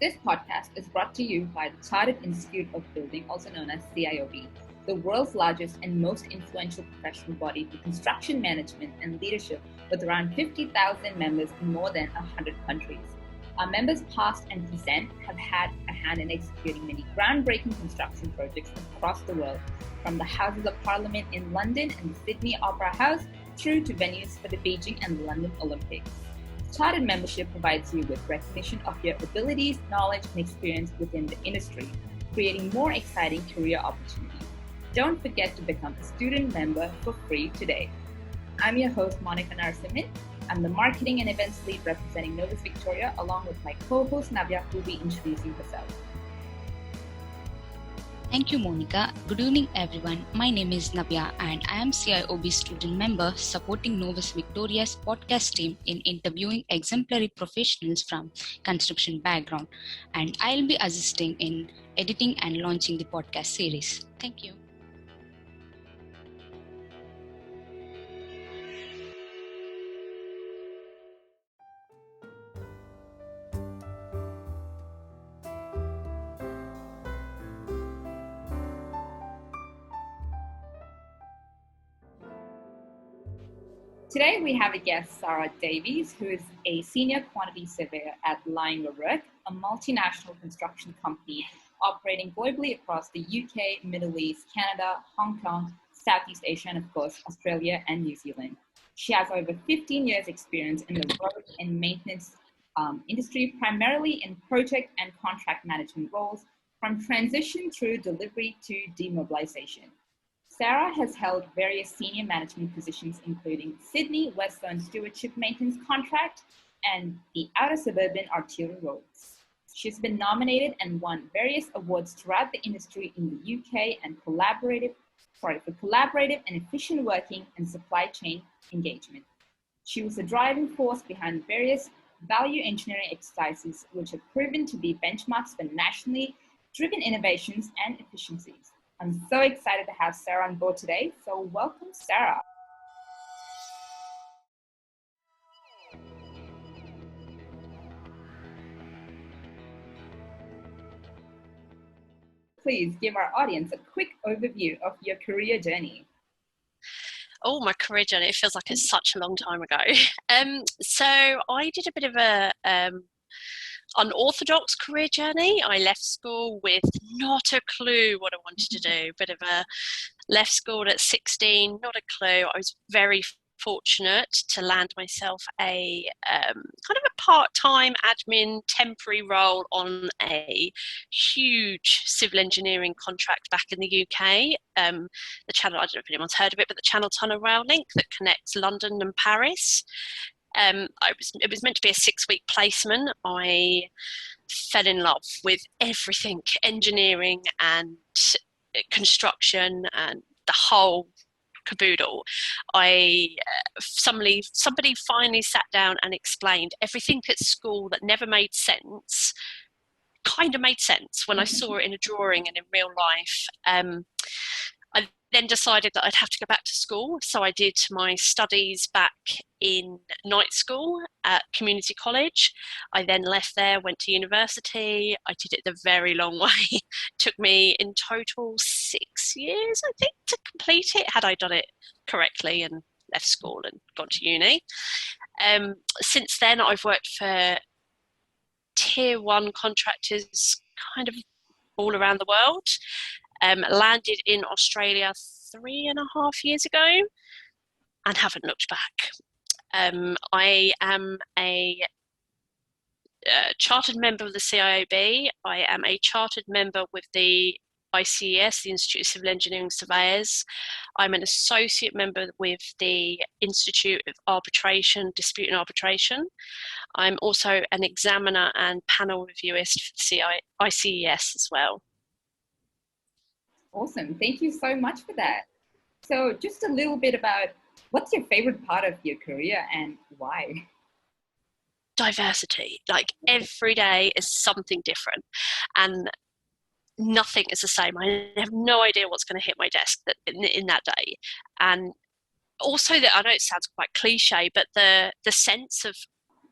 This podcast is brought to you by the Chartered Institute of Building, also known as CIOB, the world's largest and most influential professional body for construction management and leadership, with around 50,000 members in more than 100 countries. Our members, past and present, have had a hand in executing many groundbreaking construction projects across the world, from the Houses of Parliament in London and the Sydney Opera House through to venues for the Beijing and London Olympics. Chartered membership provides you with recognition of your abilities, knowledge, and experience within the industry, creating more exciting career opportunities. Don't forget to become a student member for free today. I'm your host, Monica Narasimhan. I'm the marketing and events lead representing Novus Victoria, along with my co-host Navya, who will be introducing herself. Thank you, Monica. Good evening, everyone. My name is Navya and I am CIOB student member supporting Novus Victoria's podcast team in interviewing exemplary professionals from construction background, and I'll be assisting in editing and launching the podcast series. Thank you. Today we have a guest, Sara Davies, who is a Senior Quantity Surveyor at Laing O'Rourke, a multinational construction company operating globally across the UK, Middle East, Canada, Hong Kong, Southeast Asia, and of course, Australia and New Zealand. She has over 15 years experience in the road and maintenance industry, primarily in project and contract management roles, from transition through delivery to demobilization. Sara has held various senior management positions, including Sydney West Zone Stewardship Maintenance Contract and the Outer Suburban Arterial Roads. She's been nominated and won various awards throughout the industry in the UK and for collaborative and efficient working and supply chain engagement. She was the driving force behind various value engineering exercises, which have proven to be benchmarks for nationally driven innovations and efficiencies. I'm so excited to have Sara on board today. So welcome, Sara. Please give our audience a quick overview of your career journey. Oh, my career journey, it feels like it's such a long time ago. So I did a bit of a unorthodox career journey. I left school with not a clue what I wanted to do. Left school at 16, not a clue. I was very fortunate to land myself a kind of a part-time admin temporary role on a huge civil engineering contract back in the UK. The Channel, I don't know if anyone's heard of it, but the Channel Tunnel Rail Link that connects London and Paris. It was meant to be a 6-week placement. I fell in love with everything, engineering and construction and the whole caboodle. Somebody finally sat down and explained everything at school that never made sense, kind of made sense when I saw it in a drawing and in real life. I then decided that I'd have to go back to school. So I did my studies back in night school at community college. I then left there, went to university. I did it the very long way. It took me in total 6 years, I think, to complete it, had I done it correctly and left school and gone to uni. Since then, I've worked for tier 1 contractors kind of all around the world. Landed in Australia 3.5 years ago and haven't looked back. I am a chartered member of the CIOB. I am a chartered member with the ICES, the Institute of Civil Engineering Surveyors. I'm an associate member with the Institute of Dispute and Arbitration. I'm also an examiner and panel reviewist for the ICES as well. Awesome. Thank you so much for that. So just a little bit about what's your favorite part of your career and why? Diversity. Like every day is something different and nothing is the same. I have no idea what's going to hit my desk in that day. And also, that I know it sounds quite cliche, but the sense of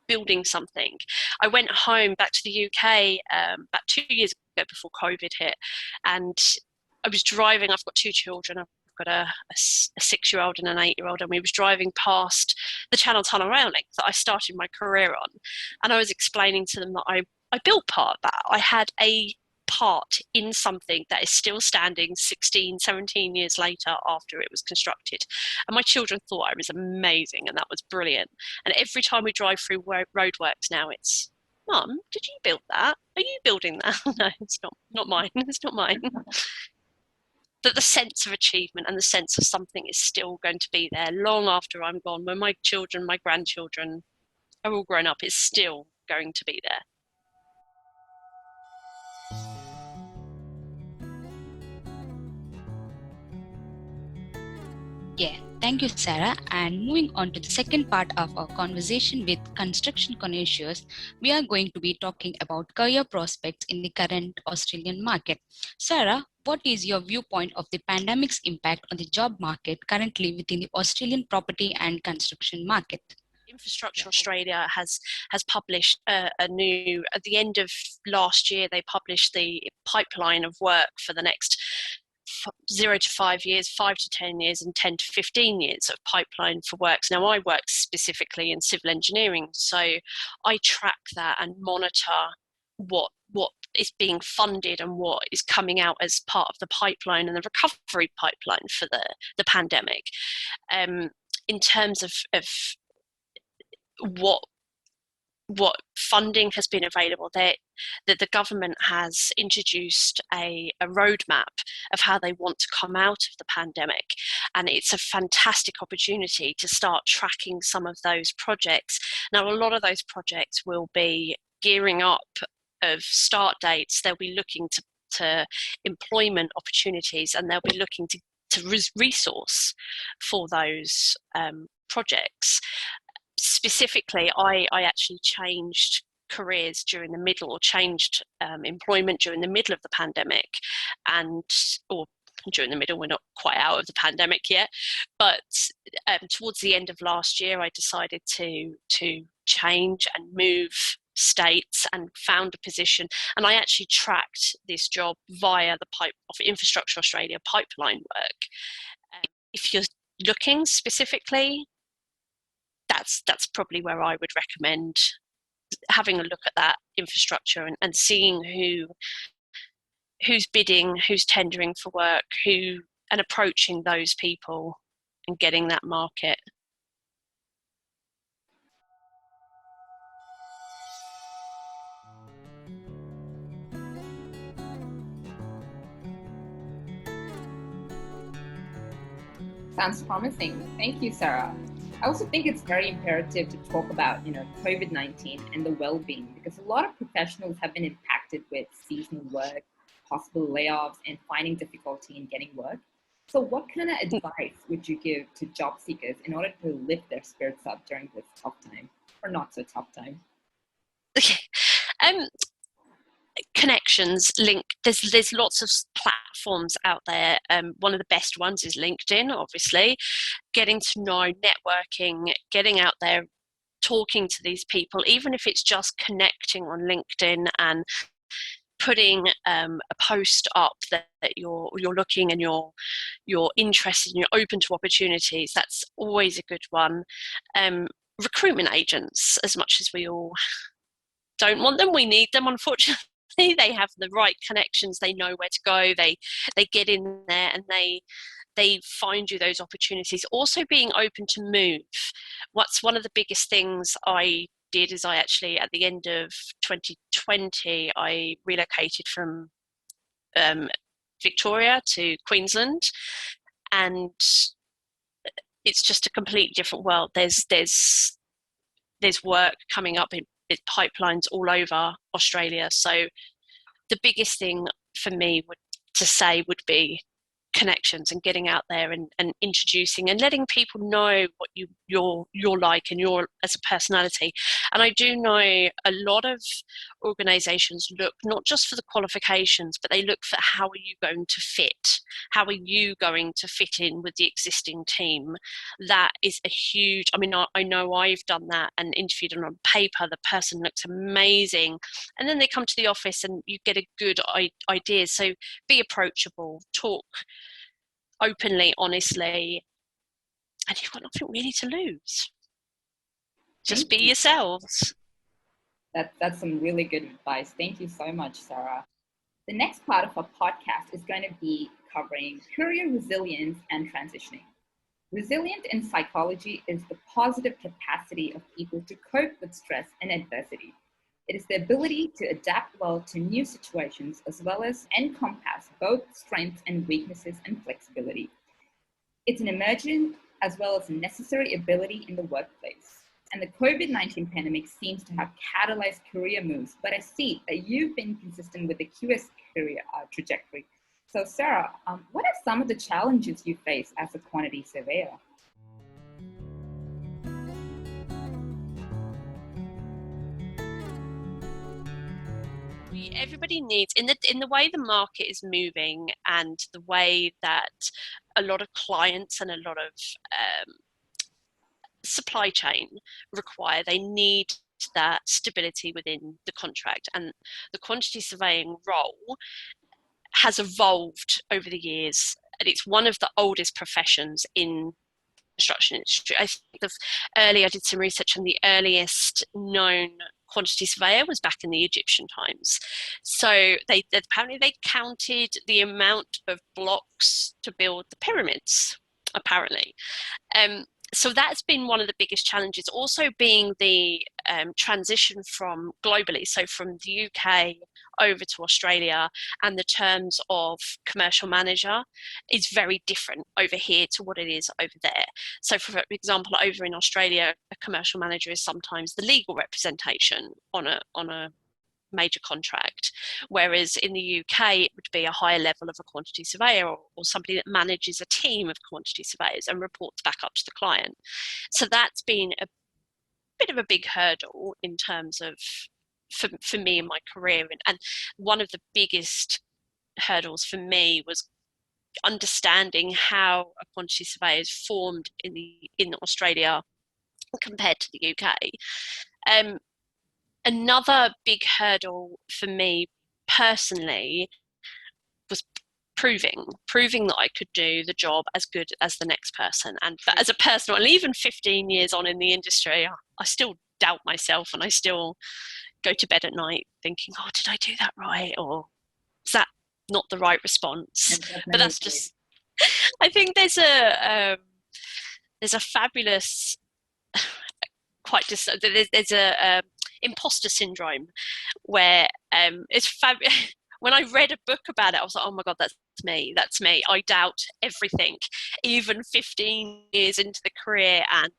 building something. I went home back to the UK about 2 years ago before COVID hit, and I was driving. I've got two children. I've got a 6-year-old and an 8-year-old, and we was driving past the Channel Tunnel rail link that I started my career on, and I was explaining to them that I built part of that. I had a part in something that is still standing 16, 17 years later after it was constructed. And my children thought I was amazing, and that was brilliant. And every time we drive through roadworks now, it's, Mum, did you build that? Are you building that? No, it's not mine. It's not mine. That the sense of achievement and the sense of something is still going to be there long after I'm gone. When my children, my grandchildren are all grown up, it's still going to be there. Yeah, thank you, Sarah. And moving on to the second part of our conversation with construction connoisseurs, we are going to be talking about career prospects in the current Australian market. Sarah, what is your viewpoint of the pandemic's impact on the job market currently within the Australian property and construction market? Infrastructure Australia has published a new, at the end of last year, they published the pipeline of work for the next 0 to 5 years, 5 to 10 years, and 10 to 15 years of pipeline for works. Now, I work specifically in civil engineering, so I track that and monitor what is being funded and what is coming out as part of the pipeline and the recovery pipeline for the pandemic. In terms of what funding has been available, that the government has introduced a roadmap of how they want to come out of the pandemic, and it's a fantastic opportunity to start tracking some of those projects. Now, a lot of those projects will be gearing up of start dates. They'll be looking to employment opportunities, and they'll be looking to resource for those projects. Specifically, I actually changed careers during the middle, or changed employment during the middle of the pandemic, or during the middle, we're not quite out of the pandemic yet, but towards the end of last year, I decided to change and move states and found a position, and I actually tracked this job via the Infrastructure Australia pipeline work. If you're looking specifically, that's probably where I would recommend having a look at that infrastructure and seeing who's bidding, who's tendering for work, and approaching those people and getting that market. Sounds promising. Thank you, Sarah. I also think it's very imperative to talk about, COVID-19 and the well-being, because a lot of professionals have been impacted with seasonal work, possible layoffs, and finding difficulty in getting work. So what kind of advice would you give to job seekers in order to lift their spirits up during this tough time, or not so tough time? Connections, there's lots of platforms out there. One of the best ones is LinkedIn, obviously. Getting to know, networking, getting out there, talking to these people, even if it's just connecting on LinkedIn and putting a post up that you're looking and you're interested and you're open to opportunities. That's always a good one. Recruitment agents, as much as we all don't want them, we need them, unfortunately. They have the right connections, they know where to go, they get in there and they find you those opportunities. Also being open to move. What's one of the biggest things I did is I actually, at the end of 2020, I relocated from Victoria to Queensland, and it's just a completely different world. There's work coming up in pipelines all over Australia. So the biggest thing for me would be connections and getting out there and introducing and letting people know what you're like and you're as a personality. And I do know a lot of organizations look not just for the qualifications, but they look for how are you going to fit? How are you going to fit in with the existing team? That is a huge, I mean, I know I've done that and interviewed, and on paper the person looks amazing, and then they come to the office and you get a good idea. So be approachable, talk openly, honestly, and you've got nothing really to lose. Just be yourselves. That's some really good advice. Thank you so much, Sara. The next part of our podcast is going to be covering career resilience and transitioning. Resilient in psychology is the positive capacity of people to cope with stress and adversity. It is the ability to adapt well to new situations, as well as encompass both strengths and weaknesses and flexibility. It's an emergent as well as a necessary ability in the workplace. And the COVID-19 pandemic seems to have catalyzed career moves, but I see that you've been consistent with the QS career trajectory. So Sara, what are some of the challenges you face as a quantity surveyor? Everybody needs, in the way the market is moving and the way that a lot of clients and a lot of supply chain require, they need that stability within the contract. And the quantity surveying role has evolved over the years, and it's one of the oldest professions in construction industry. I think I did some research, and the earliest known quantity surveyor was back in the Egyptian times. So they apparently they counted the amount of blocks to build the pyramids, apparently. So that's been one of the biggest challenges, also being the transition from globally, so from the UK over to Australia, and the terms of commercial manager is very different over here to what it is over there. So for example, over in Australia, a commercial manager is sometimes the legal representation on a major contract, whereas in the UK it would be a higher level of a quantity surveyor or somebody that manages a team of quantity surveyors and reports back up to the client. So that's been a bit of a big hurdle in terms of for me in my career, and one of the biggest hurdles for me was understanding how a quantity surveyor is formed in Australia compared to the UK. Another big hurdle for me personally was proving that I could do the job as good as the next person. And as a personal, and even 15 years on in the industry, I still doubt myself, and I still go to bed at night thinking, oh, did I do that right? Or is that not the right response? But that's just, I think there's a fabulous, there's a imposter syndrome where it's when I read a book about it, I was like, oh my God, that's me. I doubt everything, even 15 years into the career, and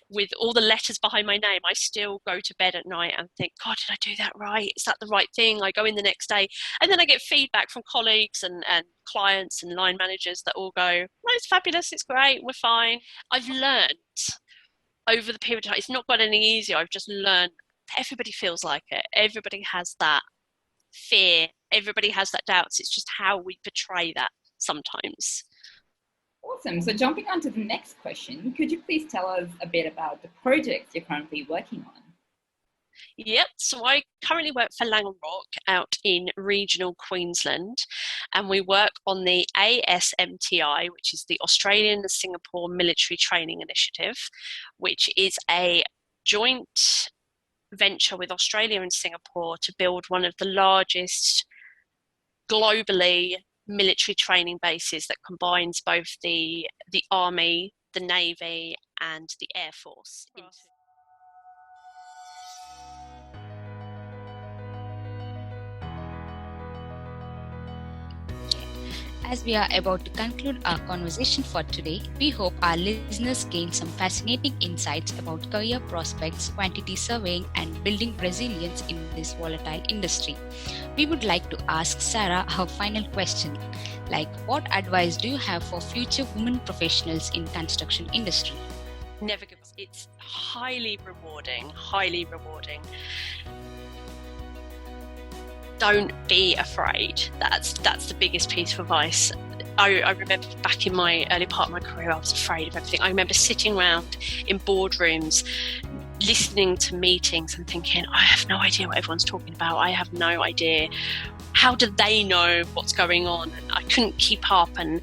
with all the letters behind my name, I still go to bed at night and think, God, did I do that right? Is that the right thing? I go in the next day, and then I get feedback from colleagues and clients and line managers that all go, no, it's fabulous, it's great, we're fine. I've learned over the period of time, it's not got any easier. I've just learned everybody feels like it. Everybody has that fear. Everybody has that doubts. It's just how we portray that sometimes. Awesome. So jumping on to the next question, could you please tell us a bit about the projects you're currently working on? Yep, so I currently work for Laing O'Rourke out in regional Queensland, and we work on the ASMTI, which is the Australian and Singapore Military Training Initiative, which is a joint venture with Australia and Singapore to build one of the largest globally military training bases that combines both the Army, the Navy and the Air Force. As we are about to conclude our conversation for today, we hope our listeners gain some fascinating insights about career prospects, quantity surveying, and building resilience in this volatile industry. We would like to ask Sara her final question, like what advice do you have for future women professionals in construction industry? Never give up. It's highly rewarding, highly rewarding. Don't be afraid. That's the biggest piece of advice. I remember back in my early part of my career, I was afraid of everything. I remember sitting around in boardrooms, listening to meetings and thinking, I have no idea what everyone's talking about. I have no idea. How do they know what's going on? And I couldn't keep up. And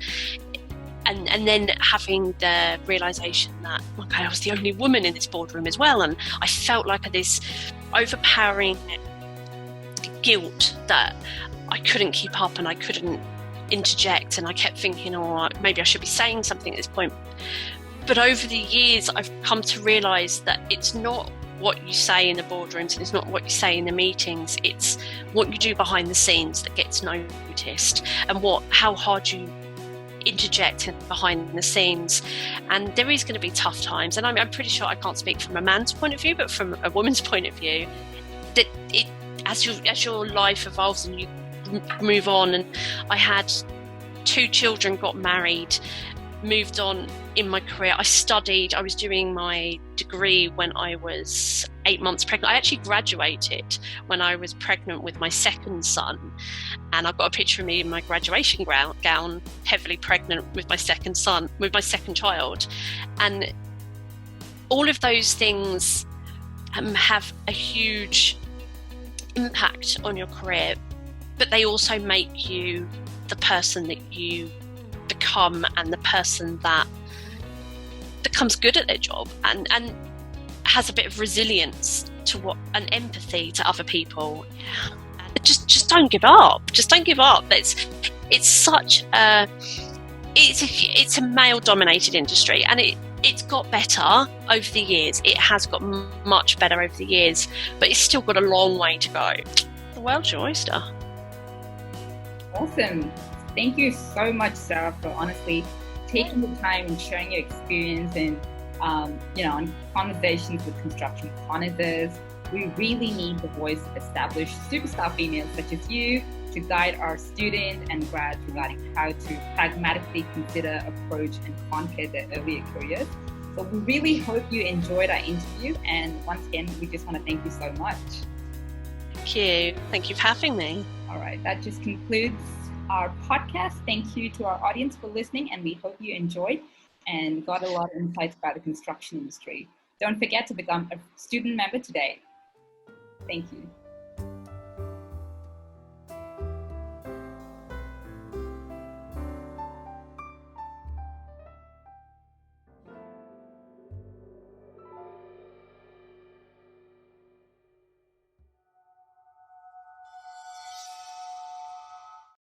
then having the realisation that, okay, I was the only woman in this boardroom as well. And I felt like this overpowering guilt that I couldn't keep up and I couldn't interject, and I kept thinking, oh, maybe I should be saying something at this point. But over the years I've come to realise that it's not what you say in the boardrooms and it's not what you say in the meetings, it's what you do behind the scenes that gets noticed, and how hard you interject behind the scenes. And there is going to be tough times, and I'm pretty sure I can't speak from a man's point of view, but from a woman's point of view, that as your life evolves and you move on, and I had 2 children, got married, moved on in my career. I was doing my degree when I was 8 months pregnant. I actually graduated when I was pregnant with my second son, and I've got a picture of me in my graduation gown, heavily pregnant with my second child. And all of those things have a huge impact on your career, but they also make you the person that you become and the person that becomes good at their job and has a bit of resilience to and empathy to other people. Just don't give up. Just don't give up. It's a male dominated industry, and it's got better over the years. It has got much better over the years, but it's still got a long way to go. The world's your oyster. Awesome. Thank you so much, Sara, for honestly taking the time and sharing your experience and on conversations with construction connoisseurs. We really need the voice of established superstar females such as you to guide our students and grads regarding how to pragmatically consider, approach, and conquer their earlier careers. So we really hope you enjoyed our interview, and once again, we just want to thank you so much. Thank you. Thank you for having me. All right, that just concludes our podcast. Thank you to our audience for listening, and we hope you enjoyed and got a lot of insights about the construction industry. Don't forget to become a student member today. Thank you.